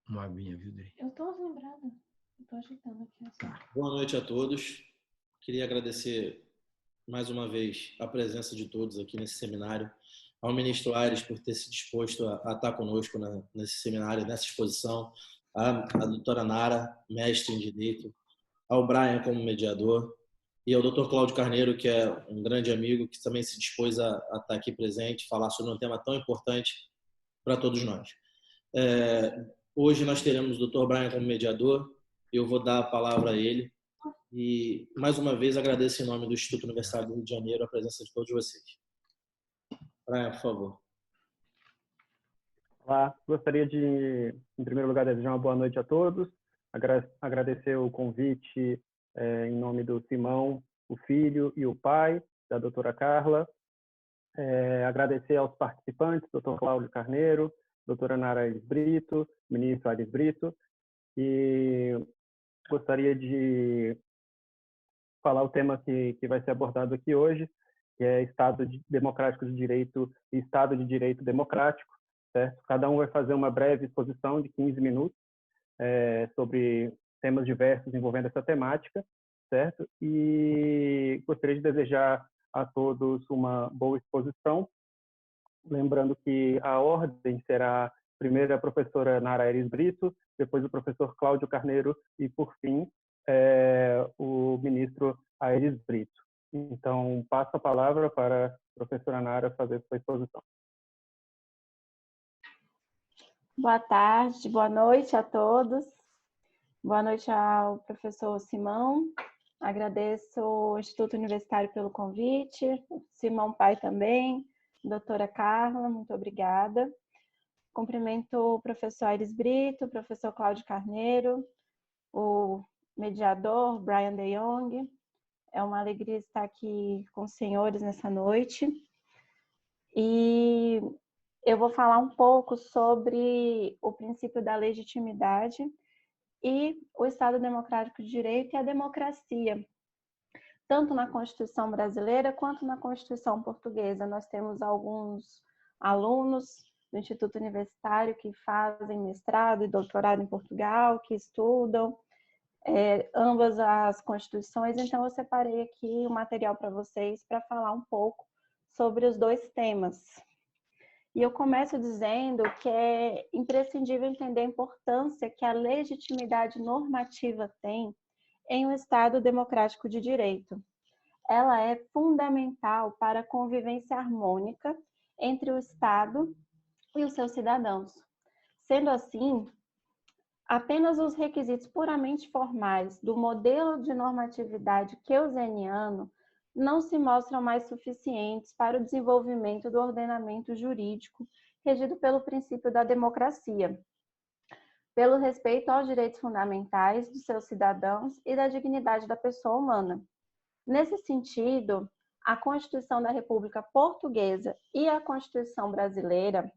uma aguinha, viu, Dri? Eu tô lembrada. Eu tô ajeitando aqui. Assim. Boa noite a todos. Queria agradecer mais uma vez a presença de todos aqui nesse seminário, ao ministro Aires por ter se disposto a estar conosco nesse seminário, nessa exposição, a doutora Nara, mestre em Direito, ao Brian como mediador e ao doutor Cláudio Carneiro, que é um grande amigo, que também se dispôs a estar aqui presente, falar sobre um tema tão importante para todos nós. Hoje nós teremos o Dr. Brian como mediador, eu vou dar a palavra a ele e, mais uma vez, agradeço em nome do Instituto Universitário do Rio de Janeiro a presença de todos vocês. Brian, por favor. Olá, gostaria de, em primeiro lugar, desejar uma boa noite a todos, agradecer o convite em nome do Simão, o filho e o pai da doutora Carla, agradecer aos participantes, doutor Cláudio Carneiro, doutora Nara Aires Brito, ministro Aires Brito, e gostaria de falar o tema que vai ser abordado aqui hoje, que é Estado Democrático de Direito e Estado de Direito Democrático, certo? Cada um vai fazer uma breve exposição de 15 minutos sobre temas diversos envolvendo essa temática, certo? E gostaria de desejar a todos uma boa exposição, lembrando que a ordem será primeiro a professora Nara Aires Brito, depois o professor Cláudio Carneiro e, por fim, o ministro Aires Brito. Então, passo a palavra para a professora Nara fazer sua exposição. Boa tarde, boa noite a todos. Boa noite ao professor Simão. Agradeço ao Instituto Universitário pelo convite, Simão pai também, doutora Carla, muito obrigada. Cumprimento o professor Aires Brito, o professor Cláudio Carneiro, o mediador Brian de Jong. É uma alegria estar aqui com os senhores nessa noite. E eu vou falar um pouco sobre o princípio da legitimidade e o Estado Democrático de Direito e a democracia. Tanto na Constituição brasileira quanto na Constituição portuguesa. Nós temos alguns alunos do Instituto Universitário que fazem mestrado e doutorado em Portugal, que estudam ambas as constituições, então eu separei aqui o material para vocês para falar um pouco sobre os dois temas. E eu começo dizendo que é imprescindível entender a importância que a legitimidade normativa tem em um Estado democrático de direito. Ela é fundamental para a convivência harmônica entre o Estado e os seus cidadãos. Sendo assim, apenas os requisitos puramente formais do modelo de normatividade keynesiano não se mostram mais suficientes para o desenvolvimento do ordenamento jurídico regido pelo princípio da democracia, pelo respeito aos direitos fundamentais dos seus cidadãos e da dignidade da pessoa humana. Nesse sentido, a Constituição da República Portuguesa e a Constituição brasileira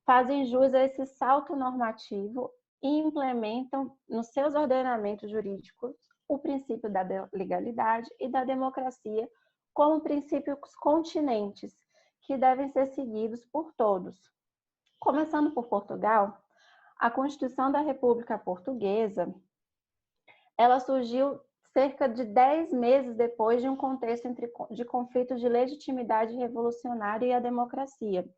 fazem jus a esse salto normativo e implementam nos seus ordenamentos jurídicos o princípio da legalidade e da democracia como princípios continentes que devem ser seguidos por todos. Começando por Portugal, a Constituição da República Portuguesa, ela surgiu cerca de 10 meses depois de um contexto de conflitos de legitimidade revolucionária e a democracia,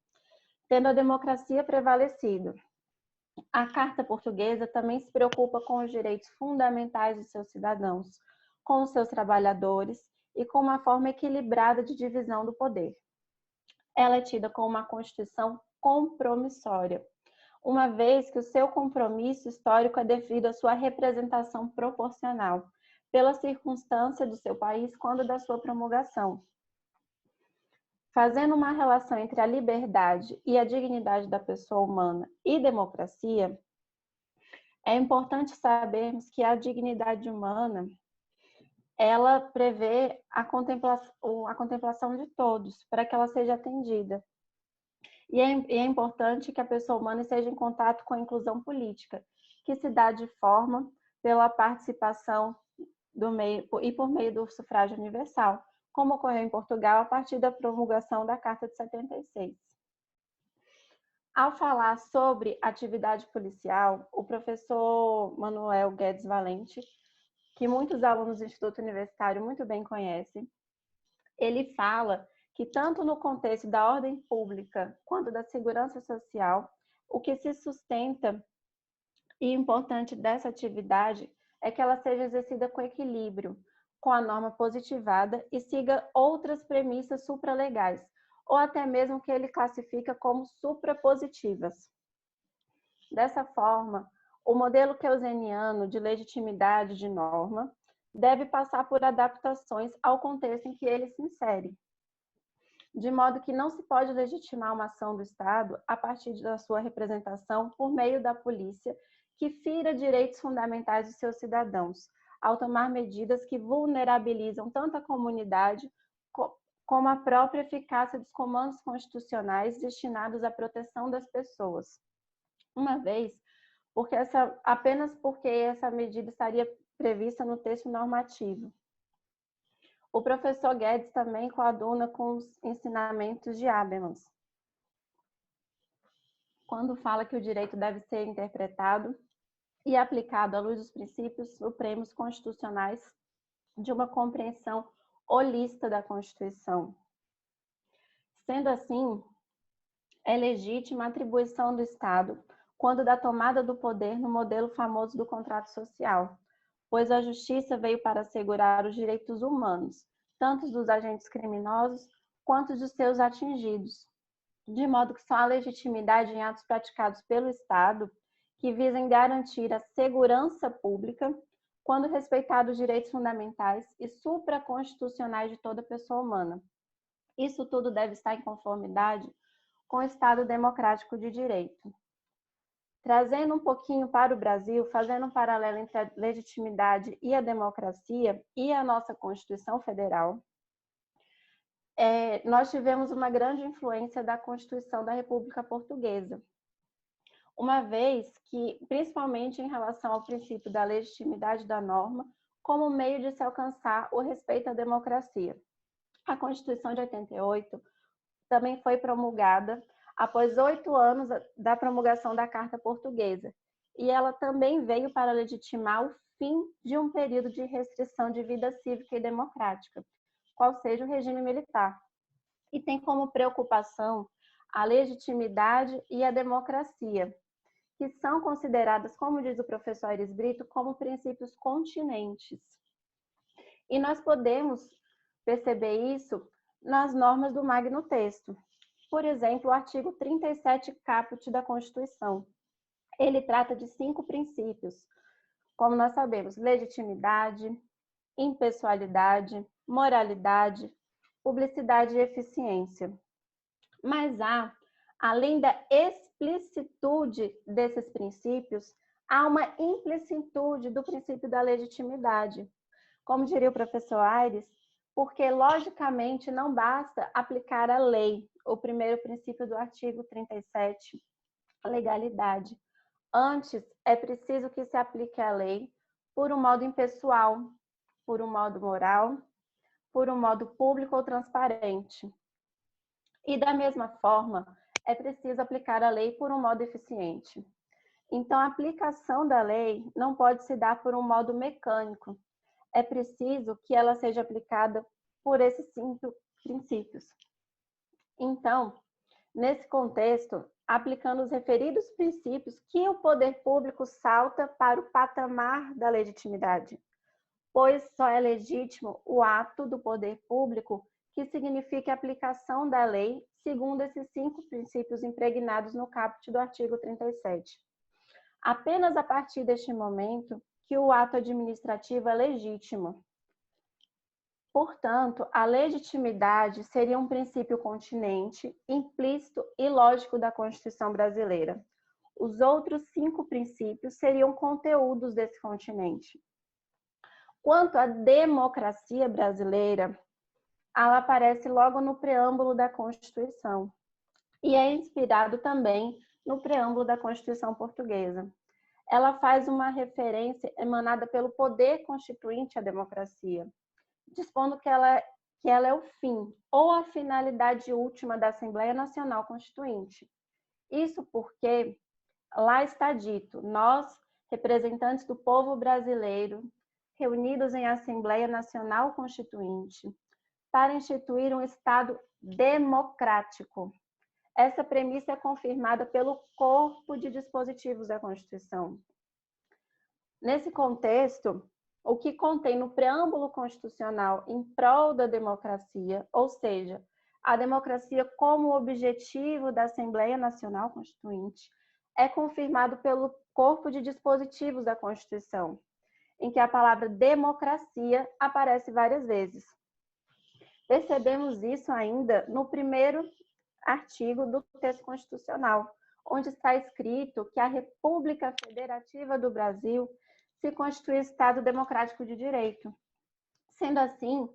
tendo a democracia prevalecido. A Carta Portuguesa também se preocupa com os direitos fundamentais dos seus cidadãos, com os seus trabalhadores e com uma forma equilibrada de divisão do poder. Ela é tida como uma Constituição compromissória, uma vez que o seu compromisso histórico é devido à sua representação proporcional, pela circunstância do seu país quando da sua promulgação. Fazendo uma relação entre a liberdade e a dignidade da pessoa humana e democracia, é importante sabermos que a dignidade humana, ela prevê a contemplação de todos, para que ela seja atendida. E é importante que a pessoa humana esteja em contato com a inclusão política, que se dá de forma pela participação e por meio do sufrágio universal, como ocorreu em Portugal a partir da promulgação da Carta de 76. Ao falar sobre atividade policial, o professor Manuel Guedes Valente, que muitos alunos do Instituto Universitário muito bem conhecem, ele fala que tanto no contexto da ordem pública quanto da segurança social, o que se sustenta e importante dessa atividade é que ela seja exercida com equilíbrio, com a norma positivada e siga outras premissas supralegais, ou até mesmo que ele classifica como suprapositivas. Dessa forma, o modelo keuseniano de legitimidade de norma deve passar por adaptações ao contexto em que ele se insere, de modo que não se pode legitimar uma ação do Estado a partir da sua representação por meio da polícia, que fira direitos fundamentais dos seus cidadãos, ao tomar medidas que vulnerabilizam tanto a comunidade como a própria eficácia dos comandos constitucionais destinados à proteção das pessoas. Uma vez, apenas porque essa medida estaria prevista no texto normativo. O professor Guedes também coaduna com os ensinamentos de Habermas, quando fala que o direito deve ser interpretado e aplicado à luz dos princípios supremos constitucionais de uma compreensão holista da Constituição. Sendo assim, é legítima a atribuição do Estado quando da tomada do poder no modelo famoso do contrato social, pois a justiça veio para assegurar os direitos humanos, tanto dos agentes criminosos quanto dos seus atingidos, de modo que só há legitimidade em atos praticados pelo Estado que visem garantir a segurança pública quando respeitados os direitos fundamentais e supraconstitucionais de toda pessoa humana. Isso tudo deve estar em conformidade com o Estado democrático de direito. Trazendo um pouquinho para o Brasil, fazendo um paralelo entre a legitimidade e a democracia e a nossa Constituição Federal, nós tivemos uma grande influência da Constituição da República Portuguesa, uma vez que, principalmente em relação ao princípio da legitimidade da norma, como meio de se alcançar o respeito à democracia. A Constituição de 88 também foi promulgada após 8 anos da promulgação da Carta Portuguesa, e ela também veio para legitimar o fim de um período de restrição de vida cívica e democrática, qual seja o regime militar, e tem como preocupação a legitimidade e a democracia, que são consideradas, como diz o professor Aires Brito, como princípios continentes. E nós podemos perceber isso nas normas do Magno Texto. Por exemplo, o artigo 37 caput da Constituição. Ele trata de 5 princípios, como nós sabemos: legitimidade, impessoalidade, moralidade, publicidade e eficiência. Mas além da explicitude desses princípios, há uma implicitude do princípio da legitimidade. Como diria o professor Aires, porque logicamente não basta aplicar a lei, o primeiro princípio do artigo 37, a legalidade. Antes, é preciso que se aplique a lei por um modo impessoal, por um modo moral, por um modo público ou transparente. E da mesma forma, é preciso aplicar a lei por um modo eficiente. Então, a aplicação da lei não pode se dar por um modo mecânico. É preciso que ela seja aplicada por esses 5 princípios. Então, nesse contexto, aplicando os referidos princípios, que o poder público salta para o patamar da legitimidade, pois só é legítimo o ato do poder público que signifique a aplicação da lei segundo esses 5 princípios impregnados no caput do artigo 37. Apenas a partir deste momento que o ato administrativo é legítimo. Portanto, a legitimidade seria um princípio continente, implícito e lógico da Constituição brasileira. Os outros 5 princípios seriam conteúdos desse continente. Quanto à democracia brasileira, ela aparece logo no preâmbulo da Constituição e é inspirado também no preâmbulo da Constituição portuguesa. Ela faz uma referência emanada pelo poder constituinte à democracia, dispondo que ela é o fim ou a finalidade última da Assembleia Nacional Constituinte. Isso porque lá está dito: nós, representantes do povo brasileiro, reunidos em Assembleia Nacional Constituinte, para instituir um Estado democrático. Essa premissa é confirmada pelo corpo de dispositivos da Constituição. Nesse contexto, o que contém no preâmbulo constitucional em prol da democracia, ou seja, a democracia como objetivo da Assembleia Nacional Constituinte, é confirmado pelo corpo de dispositivos da Constituição, em que a palavra democracia aparece várias vezes. Percebemos isso ainda no primeiro artigo do texto constitucional, onde está escrito que a República Federativa do Brasil se constitui Estado democrático de direito. Sendo assim,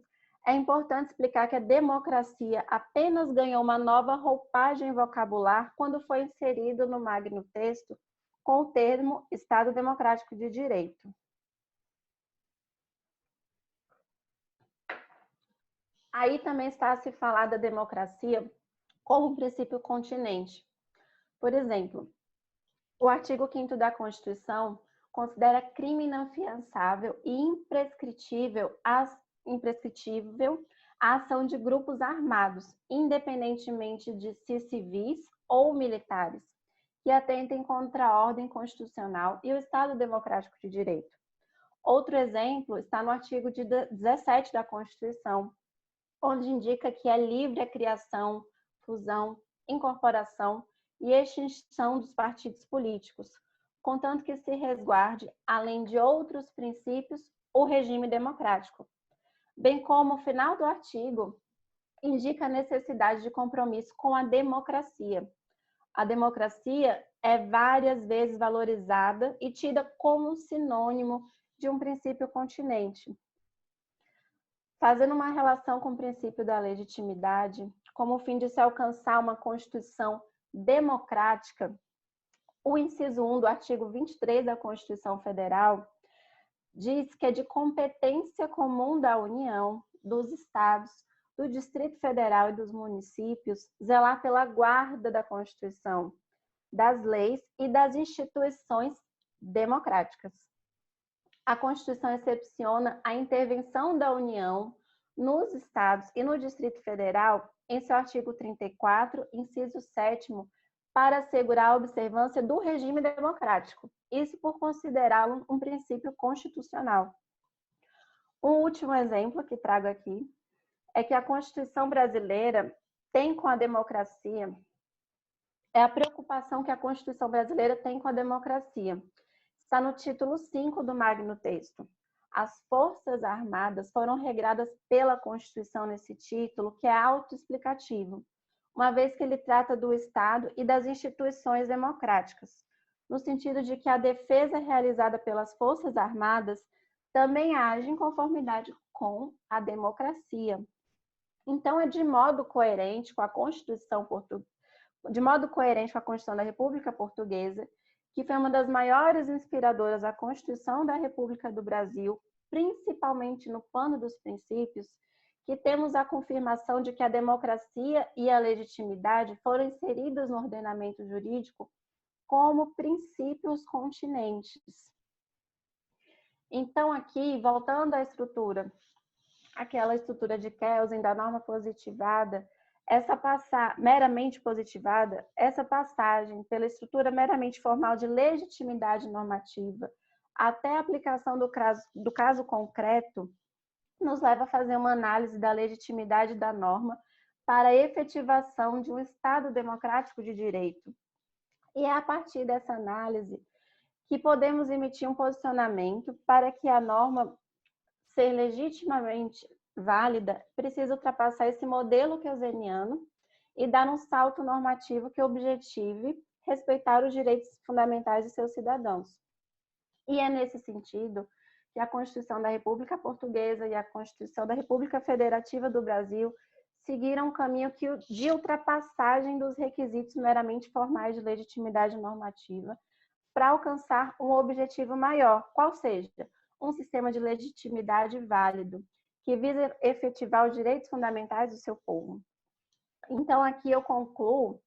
é importante explicar que a democracia apenas ganhou uma nova roupagem vocabular quando foi inserido no Magno Texto com o termo Estado democrático de direito. Aí também está a se falar da democracia como um princípio continente. Por exemplo, o artigo 5º da Constituição considera crime inafiançável e imprescritível a ação de grupos armados, independentemente de se civis ou militares, que atentem contra a ordem constitucional e o Estado democrático de direito. Outro exemplo está no artigo 17 da Constituição, onde indica que é livre a criação, fusão, incorporação e extinção dos partidos políticos, contanto que se resguarde, além de outros princípios, o regime democrático. Bem como o final do artigo indica a necessidade de compromisso com a democracia. A democracia é várias vezes valorizada e tida como um sinônimo de um princípio continente. Fazendo uma relação com o princípio da legitimidade, como o fim de se alcançar uma Constituição democrática, o inciso 1 do artigo 23 da Constituição Federal diz que é de competência comum da União, dos Estados, do Distrito Federal e dos municípios zelar pela guarda da Constituição, das leis e das instituições democráticas. A Constituição excepciona a intervenção da União nos Estados e no Distrito Federal em seu artigo 34, inciso 7º, para assegurar a observância do regime democrático, isso por considerá-lo um princípio constitucional. Um último exemplo que trago aqui é que a Constituição brasileira tem com a democracia, é a preocupação que a Constituição brasileira tem com a democracia. Está no título 5 do Magno Texto. As Forças Armadas foram regradas pela Constituição nesse título, que é autoexplicativo, uma vez que ele trata do Estado e das instituições democráticas, no sentido de que a defesa realizada pelas Forças Armadas também age em conformidade com a democracia. Então, é de modo coerente com a Constituição da República Portuguesa, que foi uma das maiores inspiradoras da Constituição da República do Brasil, principalmente no plano dos princípios, que temos a confirmação de que a democracia e a legitimidade foram inseridas no ordenamento jurídico como princípios continentes. Então, aqui, voltando à estrutura, aquela estrutura de Kelsen, da norma positivada, meramente positivada, essa passagem pela estrutura meramente formal de legitimidade normativa até a aplicação do caso concreto, nos leva a fazer uma análise da legitimidade da norma para a efetivação de um Estado democrático de direito. E é a partir dessa análise que podemos emitir um posicionamento para que a norma ser legitimamente válida, precisa ultrapassar esse modelo keynesiano e dar um salto normativo que objetive respeitar os direitos fundamentais de seus cidadãos. E é nesse sentido que a Constituição da República Portuguesa e a Constituição da República Federativa do Brasil seguiram um caminho de ultrapassagem dos requisitos meramente formais de legitimidade normativa para alcançar um objetivo maior, qual seja, um sistema de legitimidade válido, que visa efetivar os direitos fundamentais do seu povo. Então, aqui eu concluo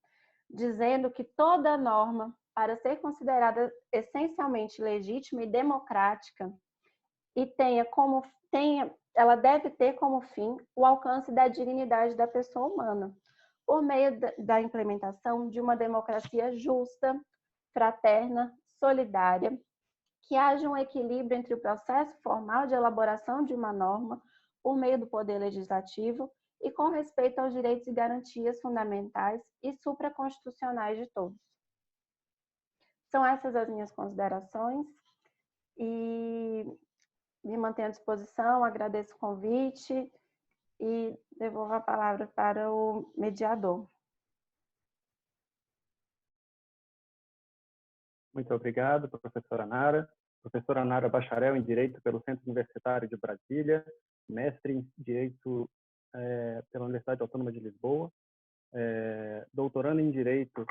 dizendo que toda norma, para ser considerada essencialmente legítima e democrática, e ela deve ter como fim o alcance da dignidade da pessoa humana, por meio da implementação de uma democracia justa, fraterna, solidária, que haja um equilíbrio entre o processo formal de elaboração de uma norma por meio do poder legislativo e com respeito aos direitos e garantias fundamentais e supraconstitucionais de todos. São essas as minhas considerações e me mantenho à disposição, agradeço o convite e devolvo a palavra para o mediador. Muito obrigado, professora Nara. Professora Nara, bacharel em Direito pelo Centro Universitário de Brasília, mestre em Direito pela Universidade Autônoma de Lisboa, doutorando em Direito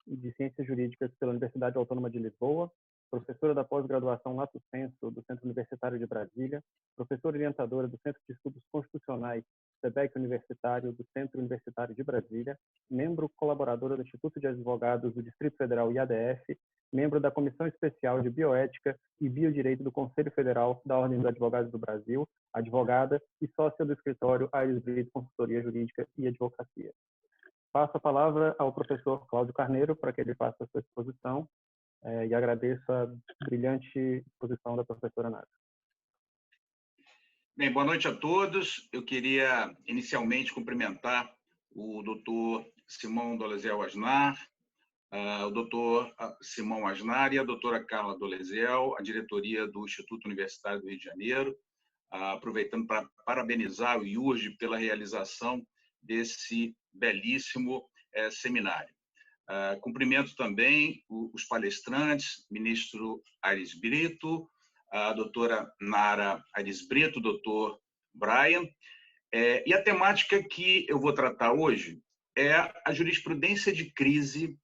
de Ciências Jurídicas pela Universidade Autônoma de Lisboa, professora da pós-graduação Lato Sensu do Centro Universitário de Brasília, professora orientadora do Centro de Estudos Constitucionais SEBEC Universitário do Centro Universitário de Brasília, membro colaboradora do Instituto de Advogados do Distrito Federal IADF, membro da Comissão Especial de Bioética e Biodireito do Conselho Federal da Ordem dos Advogados do Brasil, advogada e sócia do escritório Aires Brito Consultoria Jurídica e Advocacia. Passo a palavra ao professor Cláudio Carneiro para que ele faça a sua exposição e agradeço a brilhante exposição da professora Nara. Bem, boa noite a todos. Eu queria inicialmente cumprimentar o doutor Simão Dolezal Asnar, o doutor Simão Asnar e a doutora Carla Dolezal, a diretoria do Instituto Universitário do Rio de Janeiro, aproveitando para parabenizar o IURJ pela realização desse belíssimo seminário. Cumprimento também os palestrantes, ministro Aires Brito, a doutora Nara Aires Brito, doutor Brian, e a temática que eu vou tratar hoje é a jurisprudência de crise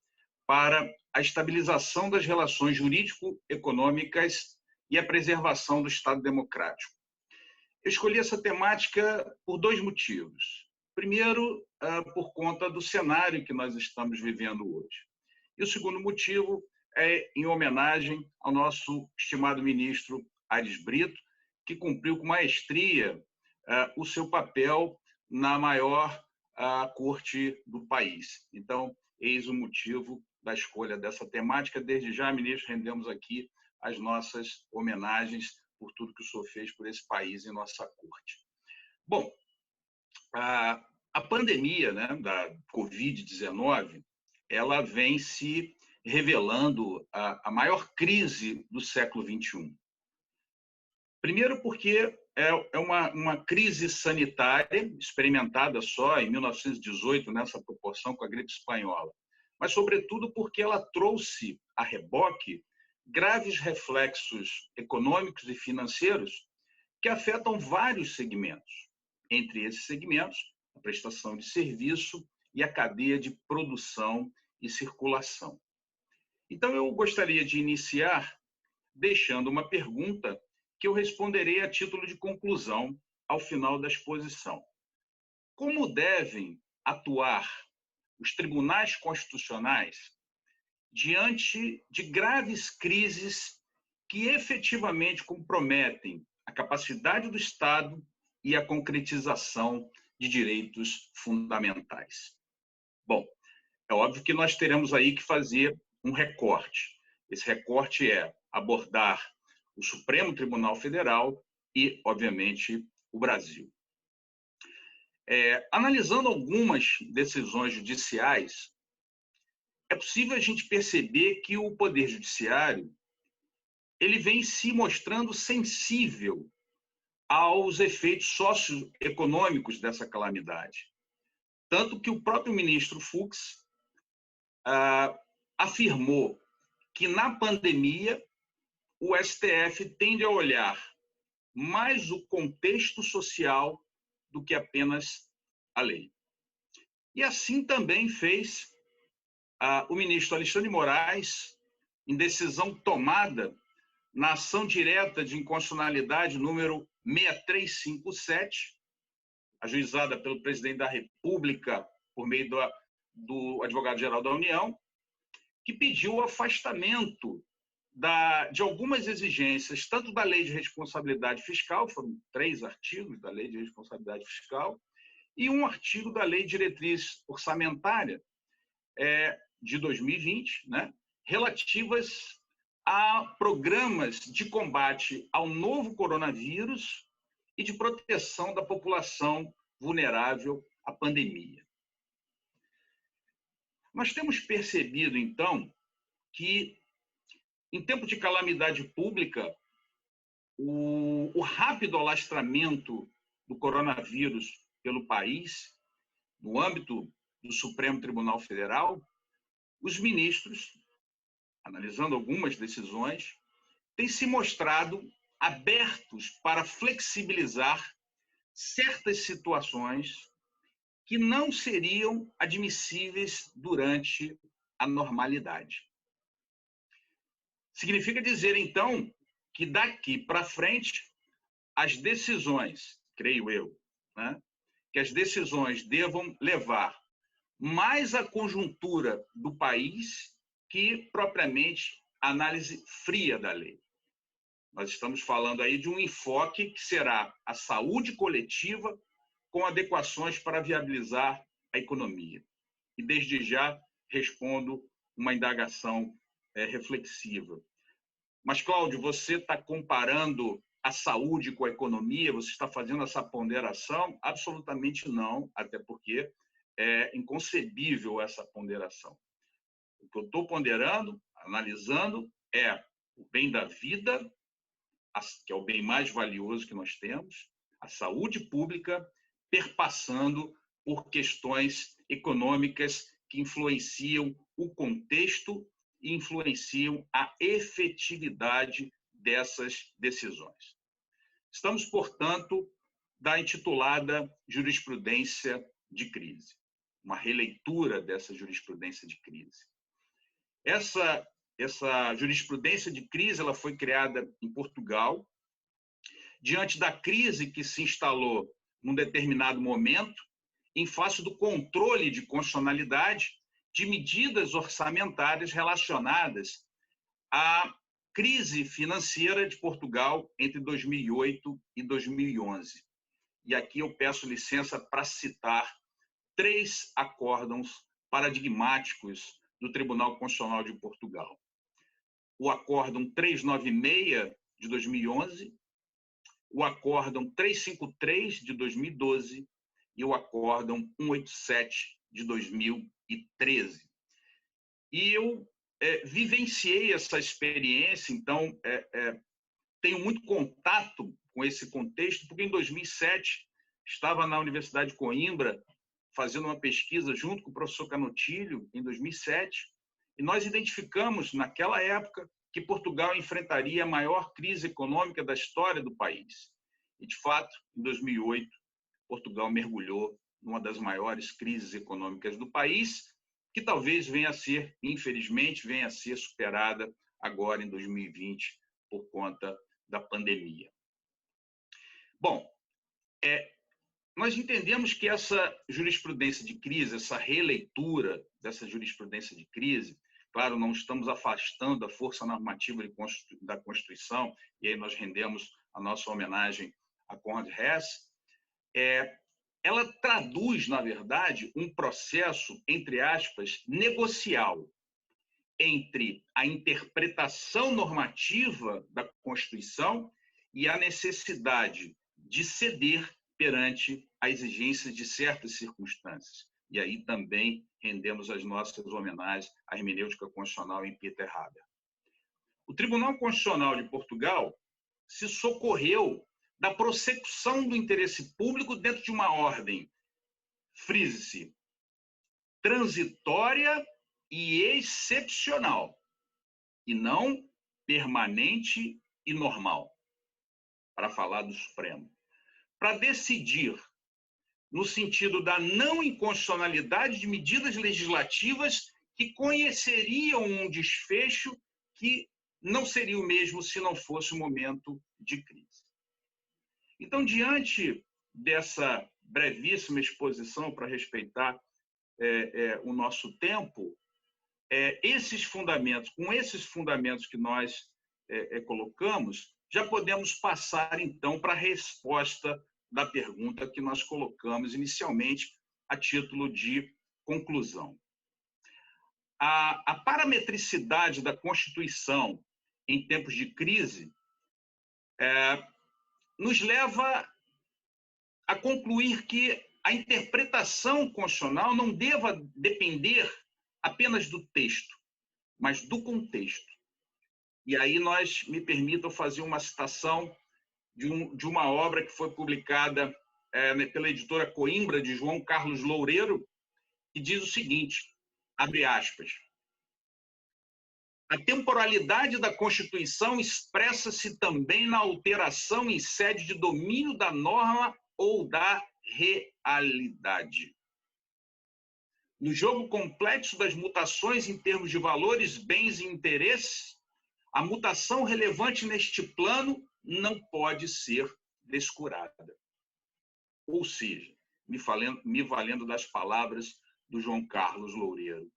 para a estabilização das relações jurídico-econômicas e a preservação do Estado democrático. Eu escolhi essa temática por dois motivos. Primeiro, por conta do cenário que nós estamos vivendo hoje. E o segundo motivo é em homenagem ao nosso estimado ministro Aires Brito, que cumpriu com maestria o seu papel na maior corte do país. Então, eis o motivo da escolha dessa temática. Desde já, ministro, rendemos aqui as nossas homenagens por tudo que o senhor fez por esse país e nossa corte. Bom, a pandemia, né, da Covid-19, ela vem se revelando a maior crise do século XXI. Primeiro porque é uma crise sanitária experimentada só em 1918, nessa proporção com a gripe espanhola, mas, sobretudo, porque ela trouxe a reboque graves reflexos econômicos e financeiros que afetam vários segmentos. Entre esses segmentos, a prestação de serviço e a cadeia de produção e circulação. Então, eu gostaria de iniciar deixando uma pergunta que eu responderei a título de conclusão ao final da exposição. Como devem atuar os tribunais constitucionais diante de graves crises que efetivamente comprometem a capacidade do Estado e a concretização de direitos fundamentais? Bom, é óbvio que nós teremos aí que fazer um recorte. Esse recorte é abordar o Supremo Tribunal Federal e, obviamente, o Brasil. Analisando algumas decisões judiciais, é possível a gente perceber que o Poder Judiciário ele vem se mostrando sensível aos efeitos socioeconômicos dessa calamidade. Tanto que o próprio ministro Fux afirmou que, na pandemia, o STF tende a olhar mais o contexto social do que apenas a lei. E assim também fez o ministro Alexandre de Moraes, em decisão tomada na ação direta de inconstitucionalidade número 6357, ajuizada pelo presidente da República por meio do Advogado-Geral da União, que pediu o afastamento de algumas exigências, tanto da Lei de Responsabilidade Fiscal, foram 3 artigos da Lei de Responsabilidade Fiscal, e um artigo da Lei de Diretriz Orçamentária de 2020, né, relativas a programas de combate ao novo coronavírus e de proteção da população vulnerável à pandemia. Nós temos percebido, então, que, em tempo de calamidade pública, o rápido alastramento do coronavírus pelo país, no âmbito do Supremo Tribunal Federal, os ministros, analisando algumas decisões, têm se mostrado abertos para flexibilizar certas situações que não seriam admissíveis durante a normalidade. Significa dizer, então, que daqui para frente as decisões, creio eu, né, que as decisões devam levar mais a conjuntura do país que propriamente a análise fria da lei. Nós estamos falando aí de um enfoque que será a saúde coletiva com adequações para viabilizar a economia. E, desde já, respondo uma indagação reflexiva. Mas, Cláudio, você está comparando a saúde com a economia? Você está fazendo essa ponderação? Absolutamente não, até porque é inconcebível essa ponderação. O que eu estou ponderando, analisando, é o bem da vida, que é o bem mais valioso que nós temos, a saúde pública, perpassando por questões econômicas que influenciam o contexto e influenciam a efetividade dessas decisões. Estamos, portanto, da intitulada jurisprudência de crise, uma releitura dessa jurisprudência de crise. Essa jurisprudência de crise ela foi criada em Portugal, diante da crise que se instalou num determinado momento, em face do controle de constitucionalidade de medidas orçamentárias relacionadas à crise financeira de Portugal entre 2008 e 2011. E aqui eu peço licença para citar 3 acórdãos paradigmáticos do Tribunal Constitucional de Portugal. O acórdão 396 de 2011, o acórdão 353 de 2012 e o acórdão 187 de 2013. E eu vivenciei essa experiência, então tenho muito contato com esse contexto, porque em 2007 estava na Universidade de Coimbra fazendo uma pesquisa junto com o professor Canotilho, em 2007, e nós identificamos, naquela época, que Portugal enfrentaria a maior crise econômica da história do país. E, de fato, em 2008, Portugal mergulhou numa das maiores crises econômicas do país, que talvez venha a ser, infelizmente, venha a ser superada agora em 2020 por conta da pandemia. Bom, nós entendemos que essa jurisprudência de crise, essa releitura dessa jurisprudência de crise, claro, não estamos afastando a força normativa da Constituição, e aí nós rendemos a nossa homenagem a Conrad Hess, ela traduz, na verdade, um processo, entre aspas, negocial entre a interpretação normativa da Constituição e a necessidade de ceder perante a exigência de certas circunstâncias. E aí também rendemos as nossas homenagens à hermenêutica constitucional em Peter Haber. O Tribunal Constitucional de Portugal se socorreu da prossecução do interesse público dentro de uma ordem, frise-se, transitória e excepcional, e não permanente e normal, para falar do Supremo, para decidir no sentido da não inconstitucionalidade de medidas legislativas que conheceriam um desfecho que não seria o mesmo se não fosse um momento de crise. Então, diante dessa brevíssima exposição, para respeitar o nosso tempo, esses fundamentos, com esses fundamentos que nós colocamos, já podemos passar, então, para a resposta da pergunta que nós colocamos inicialmente a título de conclusão. A parametricidade da Constituição em tempos de crise nos leva a concluir que a interpretação constitucional não deva depender apenas do texto, mas do contexto. E aí me permitam fazer uma citação de uma obra que foi publicada pela editora Coimbra, de João Carlos Loureiro, que diz o seguinte, abre aspas, a temporalidade da Constituição expressa-se também na alteração em sede de domínio da norma ou da realidade. No jogo complexo das mutações em termos de valores, bens e interesses, a mutação relevante neste plano não pode ser descurada. Ou seja, me valendo das palavras do João Carlos Loureiro,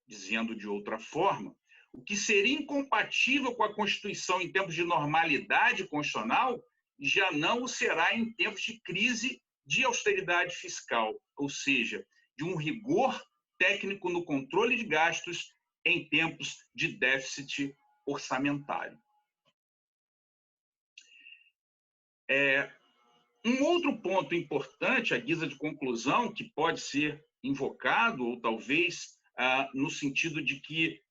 dizendo de outra forma, o que seria incompatível com a Constituição em tempos de normalidade constitucional já não o será em tempos de crise de austeridade fiscal, ou seja, de um rigor técnico no controle de gastos em tempos de déficit orçamentário. Um outro ponto importante, à guisa de conclusão, que pode ser invocado, ou talvez no sentido de que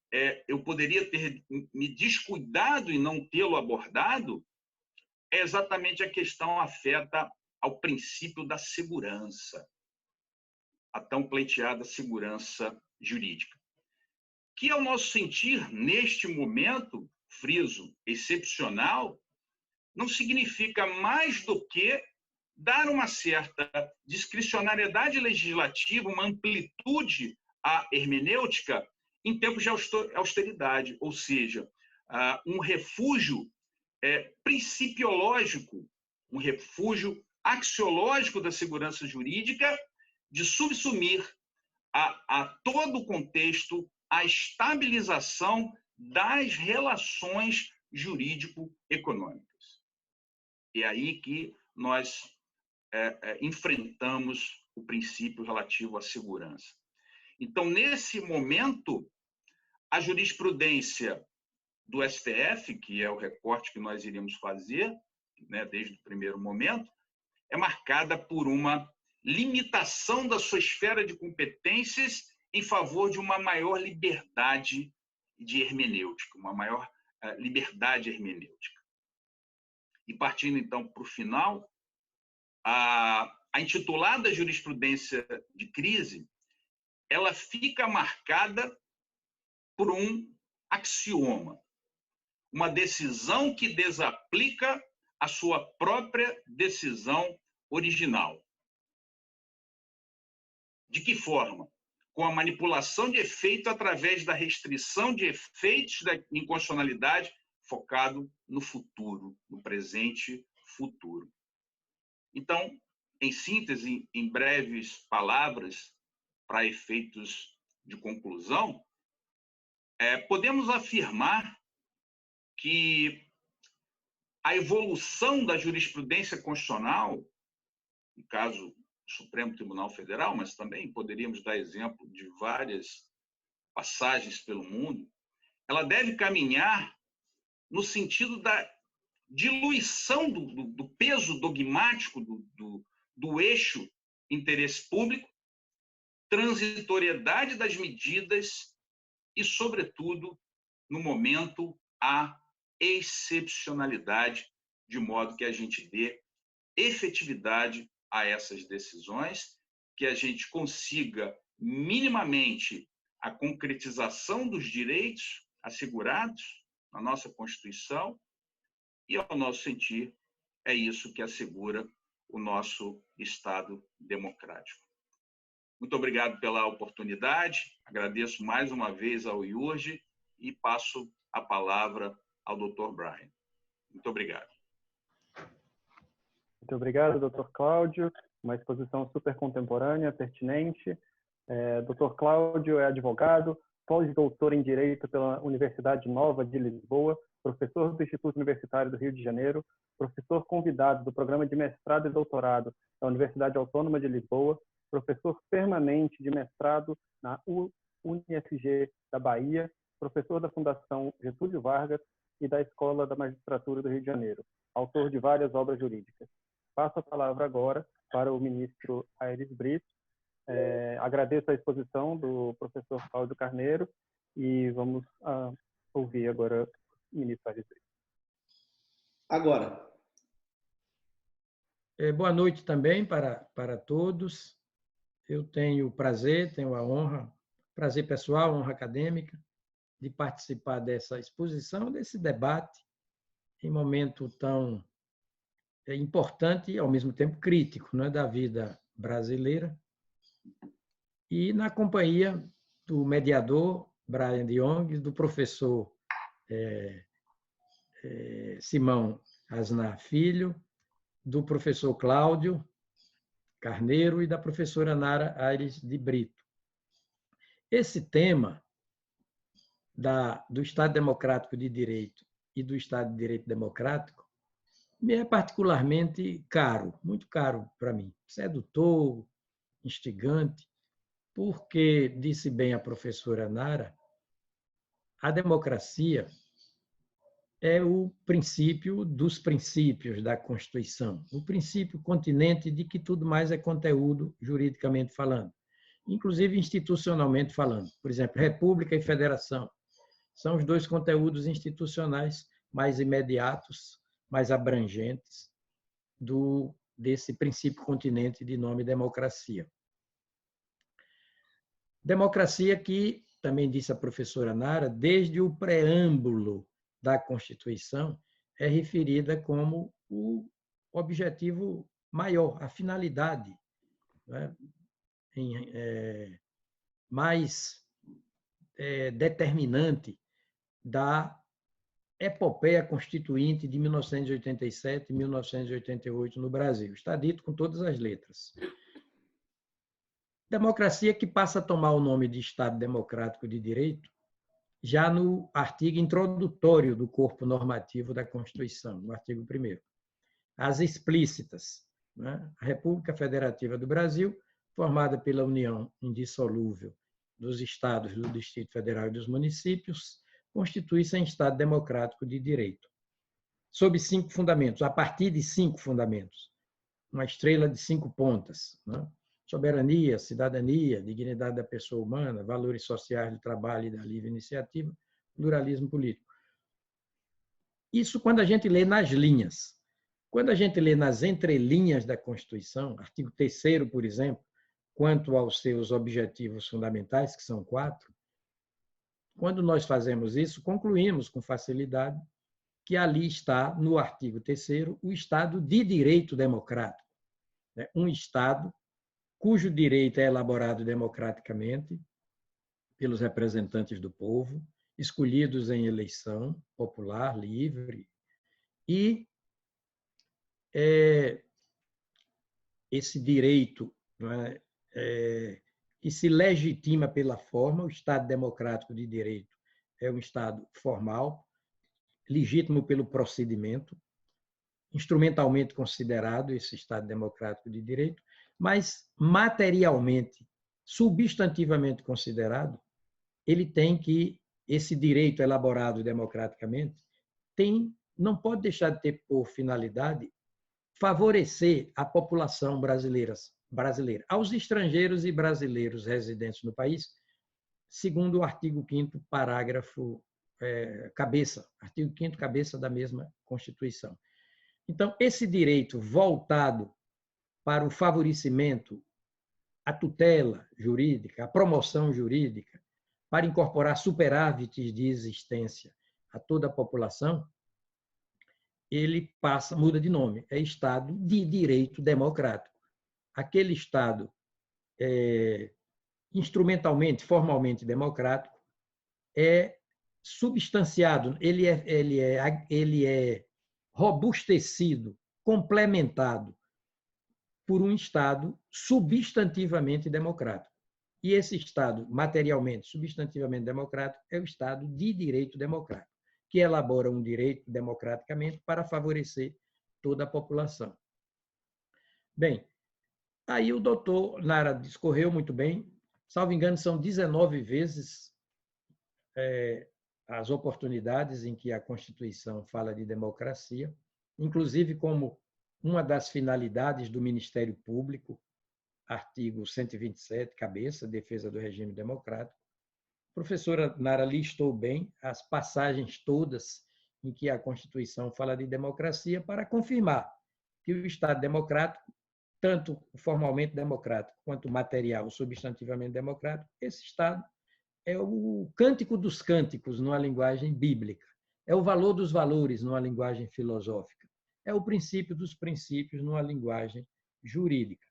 eu poderia ter me descuidado e não tê-lo abordado, é exatamente a questão afeta ao princípio da segurança, a tão pleiteada segurança jurídica, que, ao nosso sentir, neste momento, friso, excepcional, não significa mais do que dar uma certa discricionariedade legislativa, uma amplitude à hermenêutica em tempos de austeridade, ou seja, um refúgio principiológico, um refúgio axiológico da segurança jurídica de subsumir a todo o contexto a estabilização das relações jurídico-econômicas. É aí que nós enfrentamos o princípio relativo à segurança. Então, nesse momento, a jurisprudência do STF, que é o recorte que nós iríamos fazer, né, desde o primeiro momento, é marcada por uma limitação da sua esfera de competências em favor de uma maior liberdade de hermenêutica, uma maior liberdade hermenêutica. E partindo, então, para o final, a intitulada jurisprudência de crise, ela fica marcada por um axioma, uma decisão que desaplica a sua própria decisão original. De que forma? Com a manipulação de efeito através da restrição de efeitos da inconstitucionalidade focado no futuro, no presente futuro. Então, em síntese, em breves palavras, para efeitos de conclusão, podemos afirmar que a evolução da jurisprudência constitucional, no caso do Supremo Tribunal Federal, mas também poderíamos dar exemplo de várias passagens pelo mundo, ela deve caminhar no sentido da diluição do peso dogmático do eixo interesse público, transitoriedade das medidas e, sobretudo, no momento, a excepcionalidade, de modo que a gente dê efetividade a essas decisões, que a gente consiga minimamente a concretização dos direitos assegurados na nossa Constituição e, ao nosso sentir, é isso que assegura o nosso Estado democrático. Muito obrigado pela oportunidade, agradeço mais uma vez ao IURJ e passo a palavra ao Dr. Brian. Muito obrigado. Muito obrigado, Dr. Cláudio. Uma exposição super contemporânea, pertinente. Dr. Cláudio é advogado, pós-doutor em Direito pela Universidade Nova de Lisboa, professor do Instituto Universitário do Rio de Janeiro, professor convidado do Programa de Mestrado e Doutorado da Universidade Autônoma de Lisboa, professor permanente de mestrado na UniFG da Bahia, professor da Fundação Getúlio Vargas e da Escola da Magistratura do Rio de Janeiro, autor de várias obras jurídicas. Passo a palavra agora para o ministro Aires Brito. Agradeço a exposição do professor Cláudio Carneiro e vamos ouvir agora o ministro Aires Brito. Agora. Boa noite também para todos. Eu tenho o prazer, tenho a honra, prazer pessoal, honra acadêmica, de participar dessa exposição, desse debate, em momento tão importante e, ao mesmo tempo, crítico, né, da vida brasileira, e na companhia do mediador Brian de Jong, do professor Simão Asnar Filho, do professor Cláudio Carneiro e da professora Nara Aires de Brito. Esse tema do Estado Democrático de Direito e do Estado de Direito Democrático me é particularmente caro, muito caro para mim, sedutor, instigante, porque, disse bem a professora Nara, a democracia é o princípio dos princípios da Constituição, o princípio continente de que tudo mais é conteúdo juridicamente falando, inclusive institucionalmente falando. Por exemplo, república e federação são os dois conteúdos institucionais mais imediatos, mais abrangentes desse princípio continente de nome democracia. Democracia que, também disse a professora Nara, desde o preâmbulo da Constituição, é referida como o objetivo maior, a finalidade, né, mais determinante da epopeia constituinte de 1987 e 1988 no Brasil. Está dito com todas as letras. Democracia que passa a tomar o nome de Estado Democrático de Direito já no artigo introdutório do corpo normativo da Constituição, no artigo 1º. As explícitas, né? A República Federativa do Brasil, formada pela união indissolúvel dos estados, do Distrito Federal e dos municípios, constitui-se em Estado Democrático de Direito, sob 5 fundamentos, a partir de 5 fundamentos, uma estrela de 5 pontas, né? Soberania, cidadania, dignidade da pessoa humana, valores sociais do trabalho e da livre iniciativa, pluralismo político. Isso quando a gente lê nas linhas. Quando a gente lê nas entrelinhas da Constituição, artigo 3º, por exemplo, quanto aos seus objetivos fundamentais, que são 4, quando nós fazemos isso, concluímos com facilidade que ali está, no artigo 3º, o Estado de Direito Democrático. Um Estado cujo direito é elaborado democraticamente pelos representantes do povo, escolhidos em eleição popular, livre, e esse direito, né, que se legitima pela forma. O Estado Democrático de Direito é um Estado formal, legítimo pelo procedimento, instrumentalmente considerado esse Estado Democrático de Direito, mas materialmente, substantivamente considerado, ele tem que, esse direito elaborado democraticamente, não pode deixar de ter por finalidade favorecer a população brasileira, aos estrangeiros e brasileiros residentes no país, segundo o artigo 5º, parágrafo cabeça, artigo 5º, cabeça da mesma Constituição. Então, esse direito voltado para o favorecimento, a tutela jurídica, a promoção jurídica, para incorporar superávites de existência a toda a população, ele muda de nome, é Estado de Direito Democrático. Aquele Estado instrumentalmente, formalmente democrático, é substanciado, ele é robustecido, complementado por um Estado substantivamente democrático. E esse Estado, materialmente, substantivamente democrático, é o Estado de direito democrático, que elabora um direito democraticamente para favorecer toda a população. Bem, aí o doutor Nara discorreu muito bem. Salvo engano, são 19 vezes as oportunidades em que a Constituição fala de democracia, inclusive como uma das finalidades do Ministério Público, artigo 127, cabeça, defesa do regime democrático. A professora Nara listou bem as passagens todas em que a Constituição fala de democracia para confirmar que o Estado democrático, tanto formalmente democrático quanto material, substantivamente democrático, esse Estado é o cântico dos cânticos numa linguagem bíblica, é o valor dos valores numa linguagem filosófica, é o princípio dos princípios numa linguagem jurídica.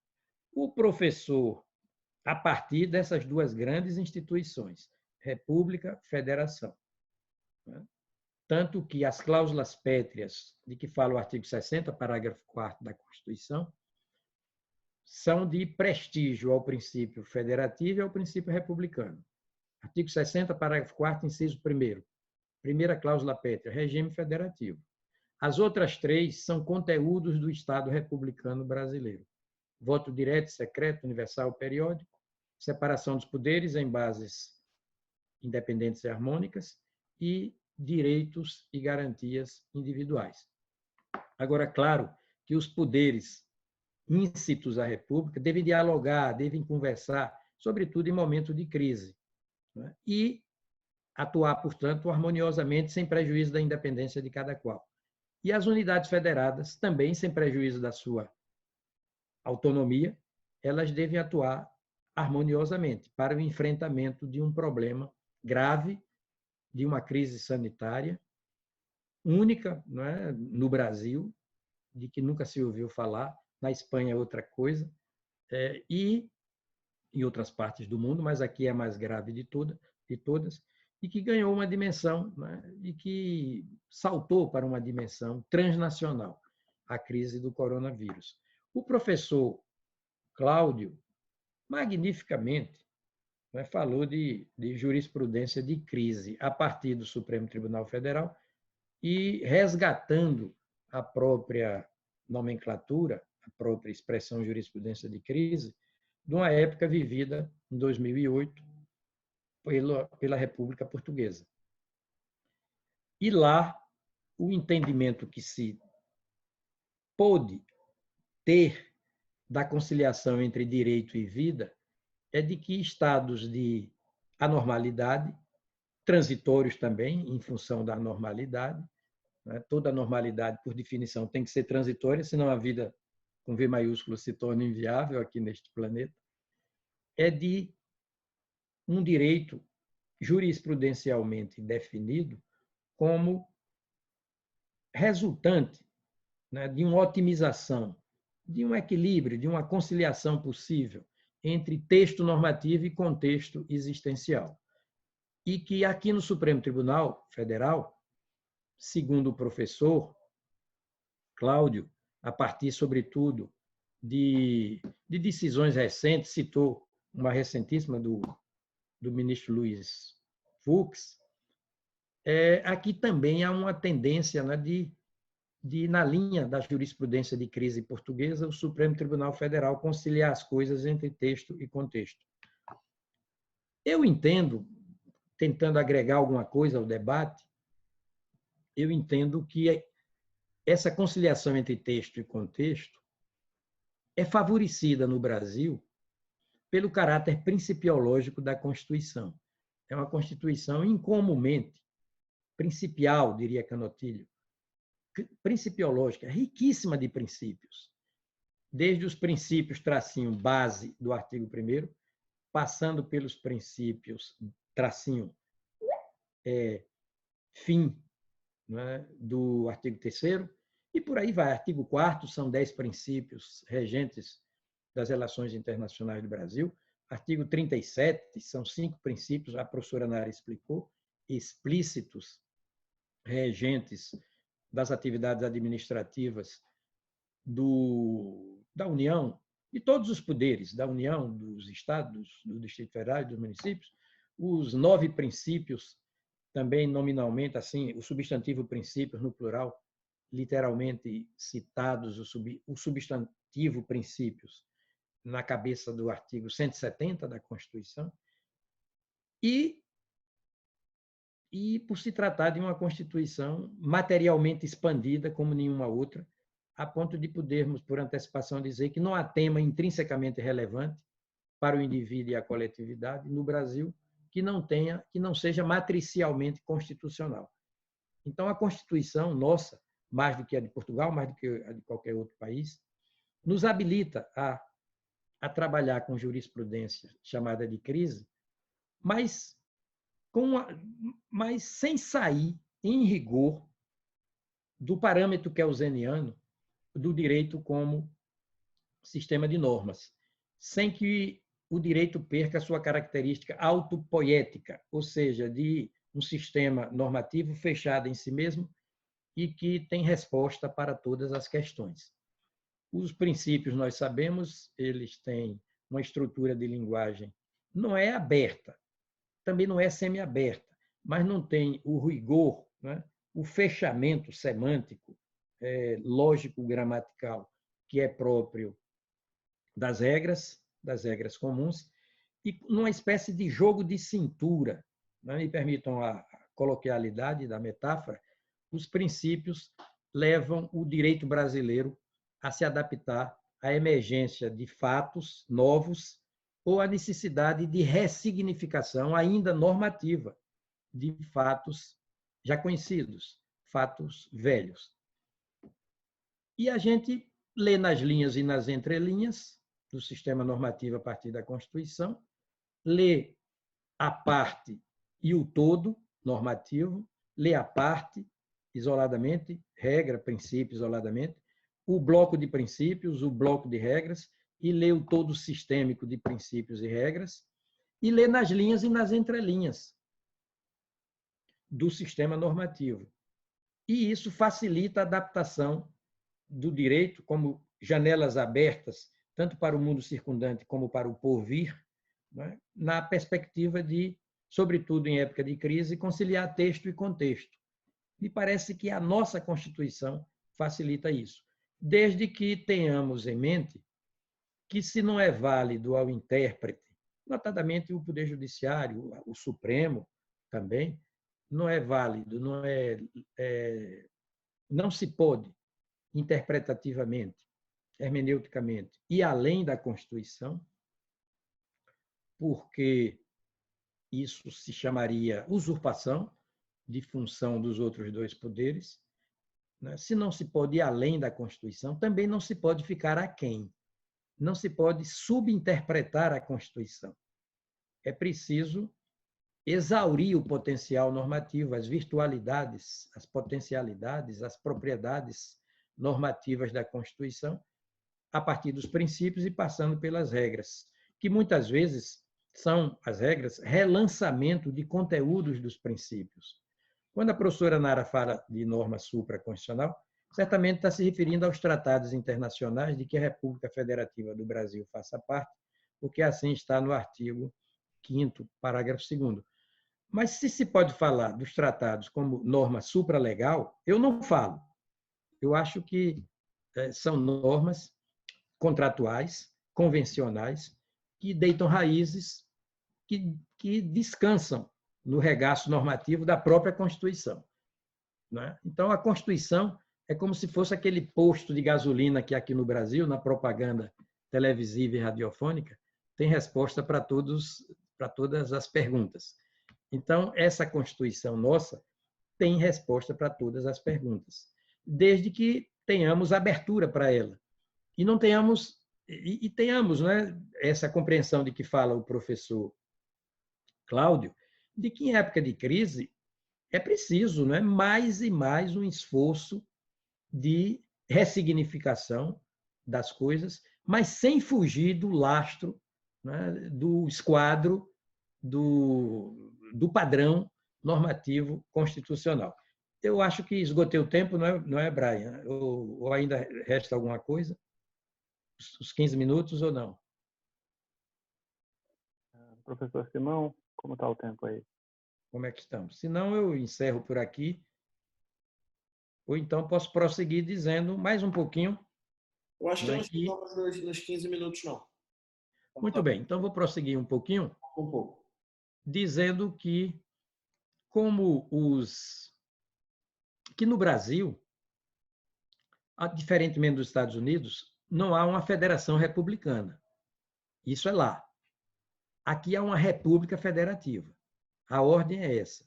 O professor, a partir dessas duas grandes instituições, República, Federação, tanto que as cláusulas pétreas de que fala o artigo 60, parágrafo 4º da Constituição, são de prestígio ao princípio federativo e ao princípio republicano. Artigo 60, parágrafo 4º, inciso 1º. Primeira cláusula pétrea, regime federativo. As outras três são conteúdos do Estado republicano brasileiro. Voto direto, secreto, universal, periódico, separação dos poderes em bases independentes e harmônicas e direitos e garantias individuais. Agora, claro que os poderes íncitos à República devem dialogar, devem conversar, sobretudo em momento de crise, né? E atuar, portanto, harmoniosamente, sem prejuízo da independência de cada qual. E as unidades federadas, também sem prejuízo da sua autonomia, elas devem atuar harmoniosamente para o enfrentamento de um problema grave, de uma crise sanitária única, não é, no Brasil, de que nunca se ouviu falar, na Espanha é outra coisa, e em outras partes do mundo, mas aqui é a mais grave de todas, e que ganhou uma dimensão, né, e que saltou para uma dimensão transnacional, a crise do coronavírus. O professor Cláudio, magnificamente, né, falou de jurisprudência de crise a partir do Supremo Tribunal Federal e resgatando a própria nomenclatura, a própria expressão jurisprudência de crise, de uma época vivida em 2008 pela República Portuguesa. E lá, o entendimento que se pôde ter da conciliação entre direito e vida é de que estados de anormalidade, transitórios também, em função da normalidade, né? Toda normalidade, por definição, tem que ser transitória, senão a vida com V maiúsculo se torna inviável aqui neste planeta, é de um direito jurisprudencialmente definido como resultante, né, de uma otimização, de um equilíbrio, de uma conciliação possível entre texto normativo e contexto existencial. E que aqui no Supremo Tribunal Federal, segundo o professor Cláudio, a partir, sobretudo, de decisões recentes, citou uma recentíssima do ministro Luiz Fux, aqui também há uma tendência, né, na linha da jurisprudência de crise portuguesa, o Supremo Tribunal Federal conciliar as coisas entre texto e contexto. Eu entendo, tentando agregar alguma coisa ao debate, eu entendo que essa conciliação entre texto e contexto é favorecida no Brasil pelo caráter principiológico da Constituição. É uma Constituição incomumente principial, diria Canotilho, principiológica, riquíssima de princípios, desde os princípios tracinho base do artigo 1º, passando pelos princípios tracinho fim, né, do artigo 3º, e por aí vai. Artigo 4º são 10 princípios regentes das relações internacionais do Brasil. Artigo 37 são 5 princípios, a professora Nara explicou, explícitos, regentes das atividades administrativas da União de todos os poderes, da União, dos estados, do Distrito Federal e dos municípios, os 9 princípios, também nominalmente, assim, o substantivo princípios no plural, literalmente citados, o substantivo princípios na cabeça do artigo 170 da Constituição, e por se tratar de uma Constituição materialmente expandida como nenhuma outra, a ponto de podermos, por antecipação, dizer que não há tema intrinsecamente relevante para o indivíduo e a coletividade no Brasil que não seja matricialmente constitucional. Então, a Constituição nossa, mais do que a de Portugal, mais do que a de qualquer outro país, nos habilita a trabalhar com jurisprudência chamada de crise, mas sem sair, em rigor, do parâmetro kelseniano do direito como sistema de normas, sem que o direito perca a sua característica autopoética, ou seja, de um sistema normativo fechado em si mesmo e que tem resposta para todas as questões. Os princípios, nós sabemos, eles têm uma estrutura de linguagem, não é aberta, também não é semi-aberta, mas não tem o rigor, né? O fechamento semântico, lógico-gramatical, que é próprio das regras comuns, e numa espécie de jogo de cintura, né? Me permitam a coloquialidade da metáfora, os princípios levam o direito brasileiro a se adaptar à emergência de fatos novos ou à necessidade de ressignificação ainda normativa de fatos já conhecidos, fatos velhos. E a gente lê nas linhas e nas entrelinhas do sistema normativo a partir da Constituição, lê a parte e o todo normativo, lê a parte isoladamente, regra, princípio isoladamente, o bloco de princípios, o bloco de regras, e lê o todo sistêmico de princípios e regras, e lê nas linhas e nas entrelinhas do sistema normativo. E isso facilita a adaptação do direito como janelas abertas, tanto para o mundo circundante como para o porvir, né? Na perspectiva de, sobretudo em época de crise, conciliar texto e contexto. Me parece que a nossa Constituição facilita isso, desde que tenhamos em mente que, se não é válido ao intérprete, notadamente o Poder Judiciário, o Supremo também, não é válido, não se pode interpretativamente, hermeneuticamente, ir além da Constituição, porque isso se chamaria usurpação de função dos outros dois poderes. Se não se pode ir além da Constituição, também não se pode ficar aquém. Não se pode subinterpretar a Constituição. É preciso exaurir o potencial normativo, as virtualidades, as potencialidades, as propriedades normativas da Constituição, a partir dos princípios e passando pelas regras, que muitas vezes são as regras relançamento de conteúdos dos princípios. Quando a professora Nara fala de norma supraconstitucional, certamente está se referindo aos tratados internacionais de que a República Federativa do Brasil faça parte, porque assim está no artigo 5º, parágrafo 2º. Mas se pode falar dos tratados como norma supralegal, eu não falo. Eu acho que são normas contratuais, convencionais, que deitam raízes, que descansam no regaço normativo da própria Constituição. Então, a Constituição é como se fosse aquele posto de gasolina que aqui no Brasil, na propaganda televisiva e radiofônica, tem resposta para todas as perguntas. Então, essa Constituição nossa tem resposta para todas as perguntas, desde que tenhamos abertura para ela. E não tenhamos, né, essa compreensão de que fala o professor Cláudio, de que em época de crise é preciso, né, mais e mais um esforço de ressignificação das coisas, mas sem fugir do lastro, né, do esquadro, do padrão normativo constitucional. Eu acho que esgotei o tempo, não é, Brian? Ou ainda resta alguma coisa? os 15 minutos ou não? Professor Simão, como está o tempo aí? Como é que estamos? Se não, eu encerro por aqui. Ou então posso prosseguir dizendo mais um pouquinho. Eu acho que não né, que... estamos nos 15 minutos, não. Muito bem, então vou prosseguir um pouquinho. Um pouco. Dizendo que, que no Brasil, diferentemente dos Estados Unidos, não há uma federação republicana. Isso é lá. Aqui há uma república federativa. A ordem é essa.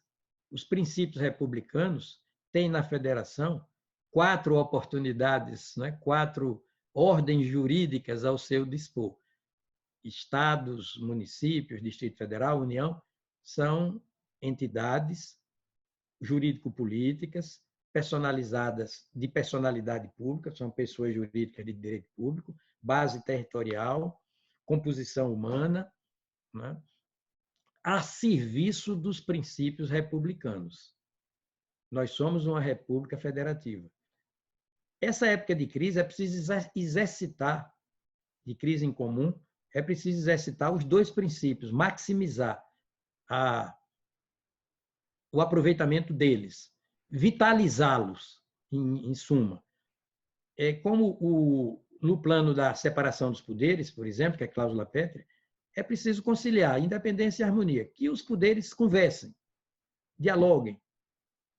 Os princípios republicanos têm na federação 4 oportunidades, 4 ordens jurídicas ao seu dispor. Estados, municípios, Distrito Federal, União, são entidades jurídico-políticas personalizadas de personalidade pública, são pessoas jurídicas de direito público, base territorial, composição humana, a serviço dos princípios republicanos. Nós somos uma república federativa. Essa época de crise é preciso exercitar, de crise em comum, é preciso exercitar os 2 princípios, maximizar o aproveitamento deles, vitalizá-los, em suma. Como no plano da separação dos poderes, por exemplo, que é a cláusula pétrea, é preciso conciliar independência e harmonia, que os poderes conversem, dialoguem,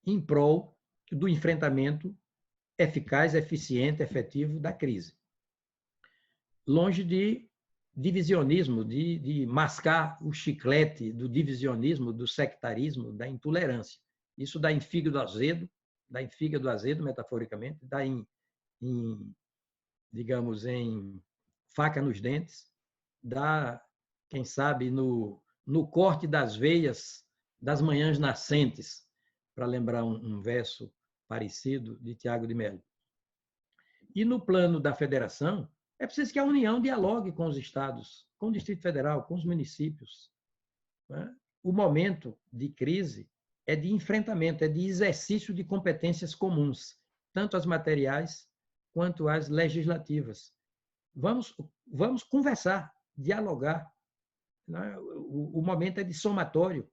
em prol do enfrentamento eficaz, eficiente, efetivo da crise. Longe de divisionismo, de mascar o chiclete do divisionismo, do sectarismo, da intolerância. Isso dá em fígado azedo, metaforicamente, dá digamos, em faca nos dentes, dá, quem sabe, no corte das veias das manhãs nascentes, para lembrar um verso parecido de Tiago de Mello. E no plano da federação, é preciso que a União dialogue com os estados, com o Distrito Federal, com os municípios. O momento de crise é de enfrentamento, é de exercício de competências comuns, tanto as materiais quanto as legislativas. Vamos conversar, dialogar. O momento é de somatório.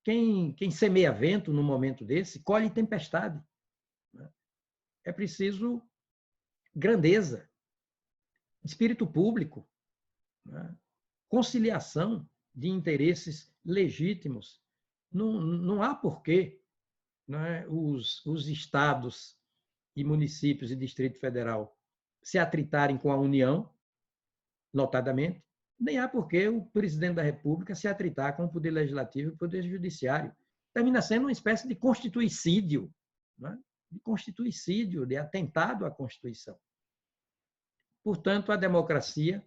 Quem semeia vento num momento desse, colhe tempestade. É preciso grandeza, espírito público, conciliação de interesses legítimos. Não há porquê os estados e municípios e Distrito Federal se atritarem com a União, notadamente, nem há porquê o presidente da República se atritar com o Poder Legislativo e o Poder Judiciário. Termina sendo uma espécie de constituicídio, de atentado à Constituição. Portanto, a democracia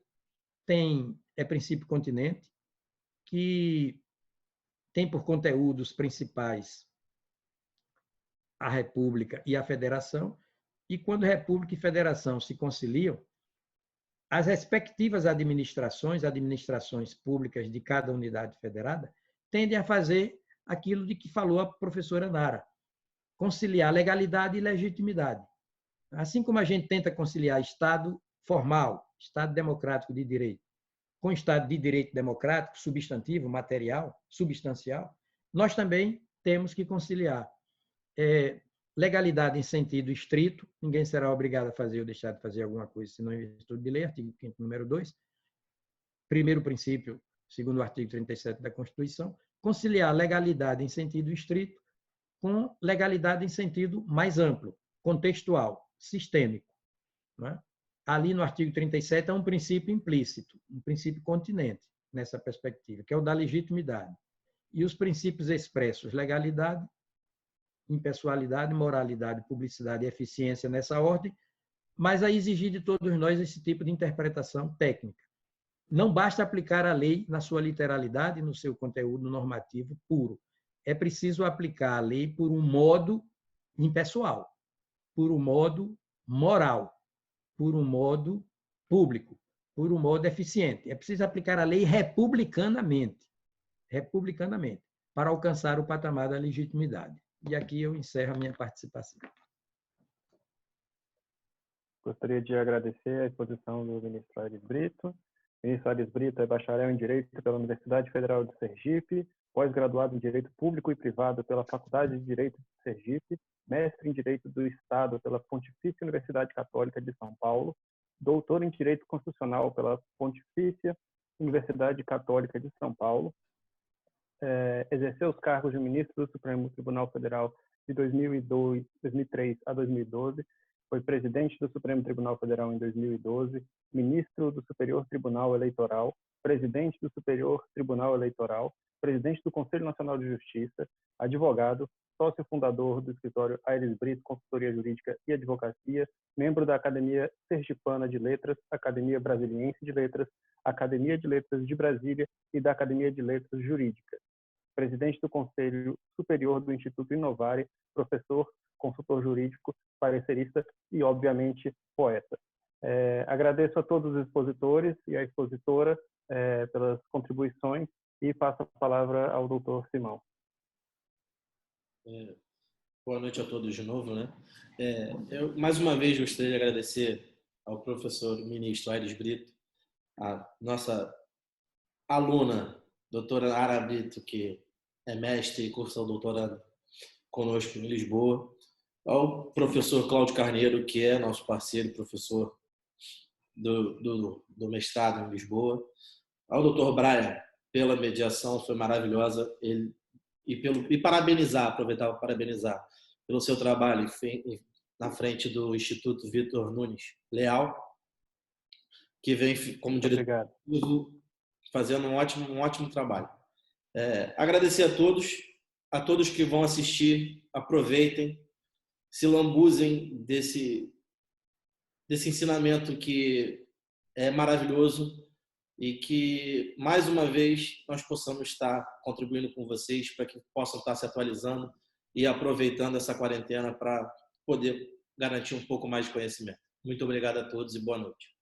é princípio continente, que tem por conteúdos principais a República e a Federação, e quando República e Federação se conciliam, as respectivas administrações públicas de cada unidade federada, tendem a fazer aquilo de que falou a professora Nara, conciliar legalidade e legitimidade. Assim como a gente tenta conciliar Estado formal, Estado democrático de direito, com Estado de direito democrático, substantivo, material, substancial, nós também temos que conciliar legalidade em sentido estrito, ninguém será obrigado a fazer ou deixar de fazer alguma coisa, senão em virtude de lei, artigo 5º, número 2. Primeiro princípio, segundo o artigo 37 da Constituição, conciliar legalidade em sentido estrito com legalidade em sentido mais amplo, contextual, sistêmico. Ali no artigo 37 é um princípio implícito, um princípio continente nessa perspectiva, que é o da legitimidade. E os princípios expressos, legalidade, impessoalidade, moralidade, publicidade e eficiência nessa ordem, mas a exigir de todos nós esse tipo de interpretação técnica. Não basta aplicar a lei na sua literalidade, no seu conteúdo normativo puro. É preciso aplicar a lei por um modo impessoal, por um modo moral, por um modo público, por um modo eficiente. É preciso aplicar a lei republicanamente, para alcançar o patamar da legitimidade. E aqui eu encerro a minha participação. Gostaria de agradecer a exposição do ministro Aires Brito. O ministro Aires Brito é bacharel em Direito pela Universidade Federal de Sergipe, pós-graduado em Direito Público e Privado pela Faculdade de Direito de Sergipe, mestre em Direito do Estado pela Pontifícia Universidade Católica de São Paulo, doutor em Direito Constitucional pela Pontifícia Universidade Católica de São Paulo, exerceu os cargos de ministro do Supremo Tribunal Federal de 2003 a 2012, foi presidente do Supremo Tribunal Federal em 2012, ministro do Superior Tribunal Eleitoral, presidente do Superior Tribunal Eleitoral, presidente do Conselho Nacional de Justiça, advogado, sócio fundador do escritório Aires Brito Consultoria Jurídica e Advocacia, membro da Academia Sergipana de Letras, Academia Brasiliense de Letras, Academia de Letras de Brasília e da Academia de Letras Jurídicas, presidente do Conselho Superior do Instituto Inovare, professor, consultor jurídico, parecerista e, obviamente, poeta. Agradeço a todos os expositores e à expositora pelas contribuições e passo a palavra ao doutor Simão. Boa noite a todos de novo, né? Eu, mais uma vez, gostaria de agradecer ao professor ministro Aires Brito, a nossa aluna, doutora Ara Brito, que é mestre e cursa o doutorado conosco em Lisboa, ao professor Cláudio Carneiro, que é nosso parceiro, professor do mestrado em Lisboa, ao doutor Brian, pela mediação, foi maravilhosa, e parabenizar, aproveitar para parabenizar pelo seu trabalho na frente do Instituto Vitor Nunes Leal, que vem como diretor fazendo um ótimo trabalho. Agradecer a todos que vão assistir, aproveitem, se lambuzem desse ensinamento que é maravilhoso e que, mais uma vez, nós possamos estar contribuindo com vocês para que possam estar se atualizando e aproveitando essa quarentena para poder garantir um pouco mais de conhecimento. Muito obrigado a todos e boa noite.